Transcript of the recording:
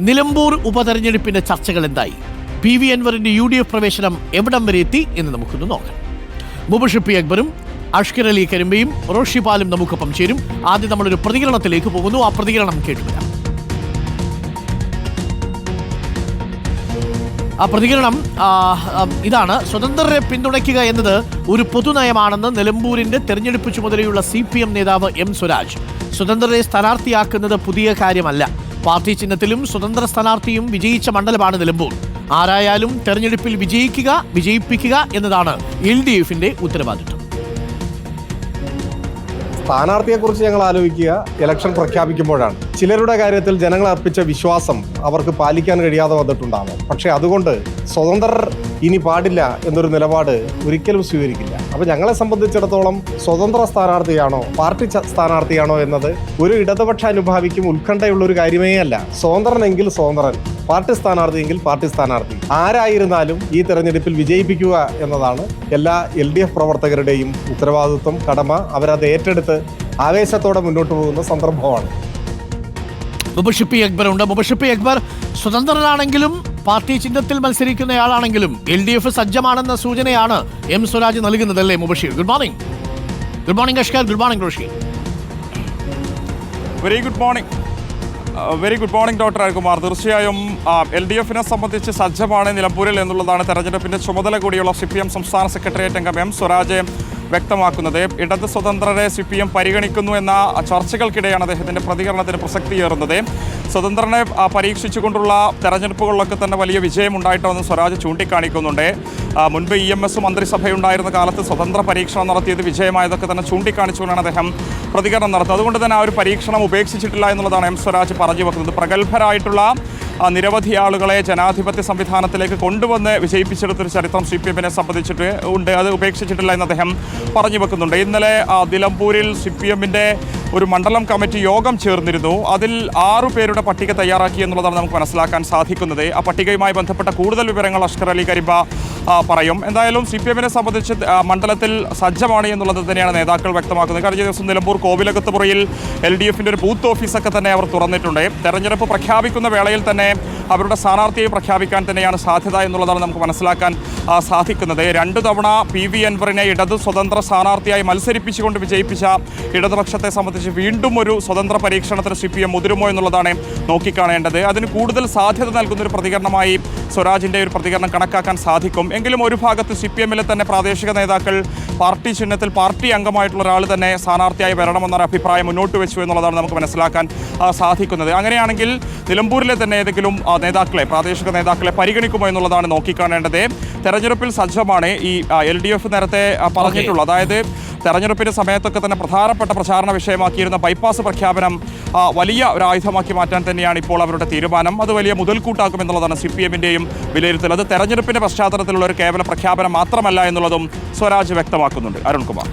നിലമ്പൂർ ഉപതെരഞ്ഞെടുപ്പിന്റെ ചർച്ചകൾ എന്തായി? PV അൻവറിന്റെ UDF പ്രവേശനം എവിടം വരെ എത്തി എന്ന് നമുക്കൊന്ന് നോക്കാം. മുബഷിർ അക്ബറും അഷ്കർ അലി കരിമ്പയും റോഷി പാലും നമുക്കൊപ്പം ചേരും. ആദ്യം നമ്മളൊരു പ്രതികരണത്തിലേക്ക് പോകുന്നു. ആ പ്രതികരണം കേട്ടുവരാം. ആ പ്രതികരണം ഇതാണ്: സ്വതന്ത്രരെ പിന്തുണയ്ക്കുക എന്നത് ഒരു പൊതുനയമാണെന്ന് നിലമ്പൂരിന്റെ തെരഞ്ഞെടുപ്പ് ചുമതലയുള്ള CPM നേതാവ് M സ്വരാജ്. സ്വതന്ത്രരെ സ്ഥാനാർത്ഥിയാക്കുന്നത് പുതിയ കാര്യമല്ല. പാർട്ടി ചിഹ്നത്തിലും സ്വതന്ത്ര സ്ഥാനാർത്ഥിയും വിജയിച്ച മണ്ഡലമാണ് നിലമ്പൂർ. ആരായാലും തെരഞ്ഞെടുപ്പിൽ വിജയിപ്പിക്കുക എന്നതാണ് LDFന്റെ ഉത്തരവാദിത്വം. സ്ഥാനാർത്ഥിയെക്കുറിച്ച് ഞങ്ങൾ ആലോചിക്കുക ഇലക്ഷൻ പ്രഖ്യാപിക്കുമ്പോഴാണ്. ചിലരുടെ കാര്യത്തിൽ ജനങ്ങൾ അർപ്പിച്ച വിശ്വാസം അവർക്ക് പാലിക്കാൻ കഴിയാതെ വന്നിട്ടുണ്ടാകും. പക്ഷേ അതുകൊണ്ട് സ്വതന്ത്രർ ഇനി പാടില്ല എന്നൊരു നിലപാട് ഒരിക്കലും സ്വീകരിക്കില്ല. അപ്പോൾ ഞങ്ങളെ സംബന്ധിച്ചിടത്തോളം സ്വതന്ത്ര സ്ഥാനാർത്ഥിയാണോ പാർട്ടി സ്ഥാനാർത്ഥിയാണോ എന്നത് ഒരു ഇടതുപക്ഷ അനുഭാവിക്കും ഉത്കണ്ഠയുള്ളൊരു കാര്യമേ അല്ല. സ്വതന്ത്രനെങ്കിൽ സ്വതന്ത്രൻ, പാർട്ടി സ്ഥാനാർത്ഥിയെങ്കിൽ പാർട്ടി സ്ഥാനാർത്ഥി, ആരായിരുന്നാലും ഈ തെരഞ്ഞെടുപ്പിൽ വിജയിപ്പിക്കുക എന്നതാണ് എല്ലാ LDF പ്രവർത്തകരുടെയും ഉത്തരവാദിത്വം, കടമ. അവരത് ഏറ്റെടുത്ത് ആവേശത്തോടെ മുന്നോട്ട് പോകുന്ന സന്ദർഭമാണ്. മുബഷിർ അക്ബർ ഉണ്ട്. മുബഷിർ അക്ബർ, സ്വതന്ത്രനാണെങ്കിലും പാർട്ടി ചിഹ്നത്തിൽ മത്സരിക്കുന്നയാളാണെങ്കിലും LDF സജ്ജമാണെന്ന സൂചനയാണ് M സ്വരാജ് നൽകുന്നതല്ലേ Mubashir? Good morning. Good morning Ashkar. Good morning Roshi. Very good morning doctor Arunkumar. തീർച്ചയായും LDFനെ സംബന്ധിച്ച് സജ്ജമാണ് നിലമ്പൂരിൽ എന്നുള്ളതാണ് തെരഞ്ഞെടുപ്പിന്റെ ചുമതല കൂടിയുള്ള CPM സംസ്ഥാന സെക്രട്ടേറിയറ്റ് അംഗം M സ്വരാജ് വ്യക്തമാക്കുന്നത്. ഇടത് സ്വതന്ത്രരെ CPM പരിഗണിക്കുന്നു എന്ന ചർച്ചകൾക്കിടെയാണ് അദ്ദേഹത്തിൻ്റെ പ്രതികരണത്തിന് പ്രസക്തിയേറുന്നത്. സ്വതന്ത്രനെ പരീക്ഷിച്ചുകൊണ്ടുള്ള തെരഞ്ഞെടുപ്പുകളിലൊക്കെ തന്നെ വലിയ വിജയമുണ്ടായിട്ടുണ്ടെന്ന് സ്വരാജ് ചൂണ്ടിക്കാണിക്കുന്നുണ്ട്. മുൻപ് EMS മന്ത്രിസഭയുണ്ടായിരുന്ന കാലത്ത് സ്വതന്ത്ര പരീക്ഷണം നടത്തിയത് വിജയമായതൊക്കെ തന്നെ ചൂണ്ടിക്കാണിച്ചുകൊണ്ടാണ് അദ്ദേഹം പ്രതികരണം നടത്തുന്നത്. അതുകൊണ്ട് തന്നെ ആ ഒരു പരീക്ഷണം ഉപേക്ഷിച്ചിട്ടില്ല എന്നുള്ളതാണ് M സ്വരാജ് പറഞ്ഞു വെക്കുന്നത്. പ്രഗത്ഭരായിട്ടുള്ള നിരവധി ആളുകളെ ജനാധിപത്യ സംവിധാനത്തിലേക്ക് കൊണ്ടുവന്ന് വിജയിപ്പിച്ചെടുത്തൊരു ചരിത്രം CPMനെ സംബന്ധിച്ചിട്ട് ഉണ്ട്. അത് ഉപേക്ഷിച്ചിട്ടില്ല എന്ന് അദ്ദേഹം പറഞ്ഞു വെക്കുന്നുണ്ട്. ഇന്നലെ നിലമ്പൂരിൽ CPMന്റെ ഒരു മണ്ഡലം കമ്മിറ്റി യോഗം ചേർന്നിരുന്നു. അതിൽ 6 പേരുടെ പട്ടിക തയ്യാറാക്കി എന്നുള്ളതാണ് നമുക്ക് മനസ്സിലാക്കാൻ സാധിക്കുന്നത്. ആ പട്ടികയുമായി ബന്ധപ്പെട്ട കൂടുതൽ വിവരങ്ങൾ അഷ്കർ അലി കരിമ്പ പറയും. എന്തായാലും CPMനെ സംബന്ധിച്ച് മണ്ഡലത്തിൽ സജ്ജമാണ് എന്നുള്ളത് തന്നെയാണ് നേതാക്കൾ വ്യക്തമാക്കുന്നത്. കഴിഞ്ഞ ദിവസം നിലമ്പൂർ കോവിലകത്തുപുറയിൽ LDFന്റെ ഒരു ബൂത്ത് ഓഫീസൊക്കെ തന്നെ അവർ തുറന്നിട്ടുണ്ട്. തെരഞ്ഞെടുപ്പ് പ്രഖ്യാപിക്കുന്ന വേളയിൽ തന്നെ അവരുടെ സ്ഥാനാർത്ഥിയെ പ്രഖ്യാപിക്കാൻ തന്നെയാണ് സാധ്യത എന്നുള്ളതാണ് നമുക്ക് മനസ്സിലാക്കാൻ സാധിക്കുന്നത്. 2 തവണ PV അൻവറിനെ ഇടത് സ്വതന്ത്ര സ്ഥാനാർത്ഥിയായി മത്സരിപ്പിച്ചുകൊണ്ട് വിജയിപ്പിച്ച ഇടതുപക്ഷത്തെ സംബന്ധിച്ച് വീണ്ടും ഒരു സ്വതന്ത്ര പരീക്ഷണത്തിന് CPM മുതിരുമോ എന്നുള്ളതാണ് നോക്കിക്കാണേണ്ടത്. അതിന് കൂടുതൽ സാധ്യത നൽകുന്നൊരു പ്രതികരണമായി സ്വരാജിൻ്റെ ഒരു പ്രതികരണം കണക്കാക്കാൻ സാധിക്കും. എങ്കിലും ഒരു ഭാഗത്ത് CPMലെ തന്നെ പ്രാദേശിക നേതാക്കൾ പാർട്ടി ചിഹ്നത്തിൽ പാർട്ടി അംഗമായിട്ടുള്ള ഒരാൾ തന്നെ സ്ഥാനാർത്ഥിയായി വരണമെന്നൊരു അഭിപ്രായം മുന്നോട്ട് വെച്ചു എന്നുള്ളതാണ് നമുക്ക് മനസ്സിലാക്കാൻ സാധിക്കുന്നത്. അങ്ങനെയാണെങ്കിൽ നിലമ്പൂരിലെ തന്നെ ഏതെങ്കിലും നേതാക്കളെ, പ്രാദേശിക നേതാക്കളെ പരിഗണിക്കുമോ എന്നുള്ളതാണ് നോക്കിക്കാണേണ്ടത്. തെരഞ്ഞെടുപ്പിൽ സജ്ജമാണ് ഈ LDF നേരത്തെ പറഞ്ഞിട്ടുള്ളത്. അതായത് തെരഞ്ഞെടുപ്പിൻ്റെ സമയത്തൊക്കെ തന്നെ പ്രധാനപ്പെട്ട പ്രചാരണ വിഷയമാക്കിയിരുന്ന ബൈപ്പാസ് പ്രഖ്യാപനം വലിയ ഒരു ആയുധമാക്കി മാറ്റാൻ തന്നെയാണ് ഇപ്പോൾ അവരുടെ തീരുമാനം. അത് വലിയ മുതൽക്കൂട്ടാക്കുമെന്നുള്ളതാണ് CPMന്റെയും വിലയിരുത്തൽ. അത് തെരഞ്ഞെടുപ്പിൻ്റെ പശ്ചാത്തലത്തിലുള്ള ഒരു കേവല പ്രഖ്യാപനം മാത്രമല്ല എന്നുള്ളതും സ്വരാജ് വ്യക്തമാക്കുന്നുണ്ട്. അരുൺകുമാർ.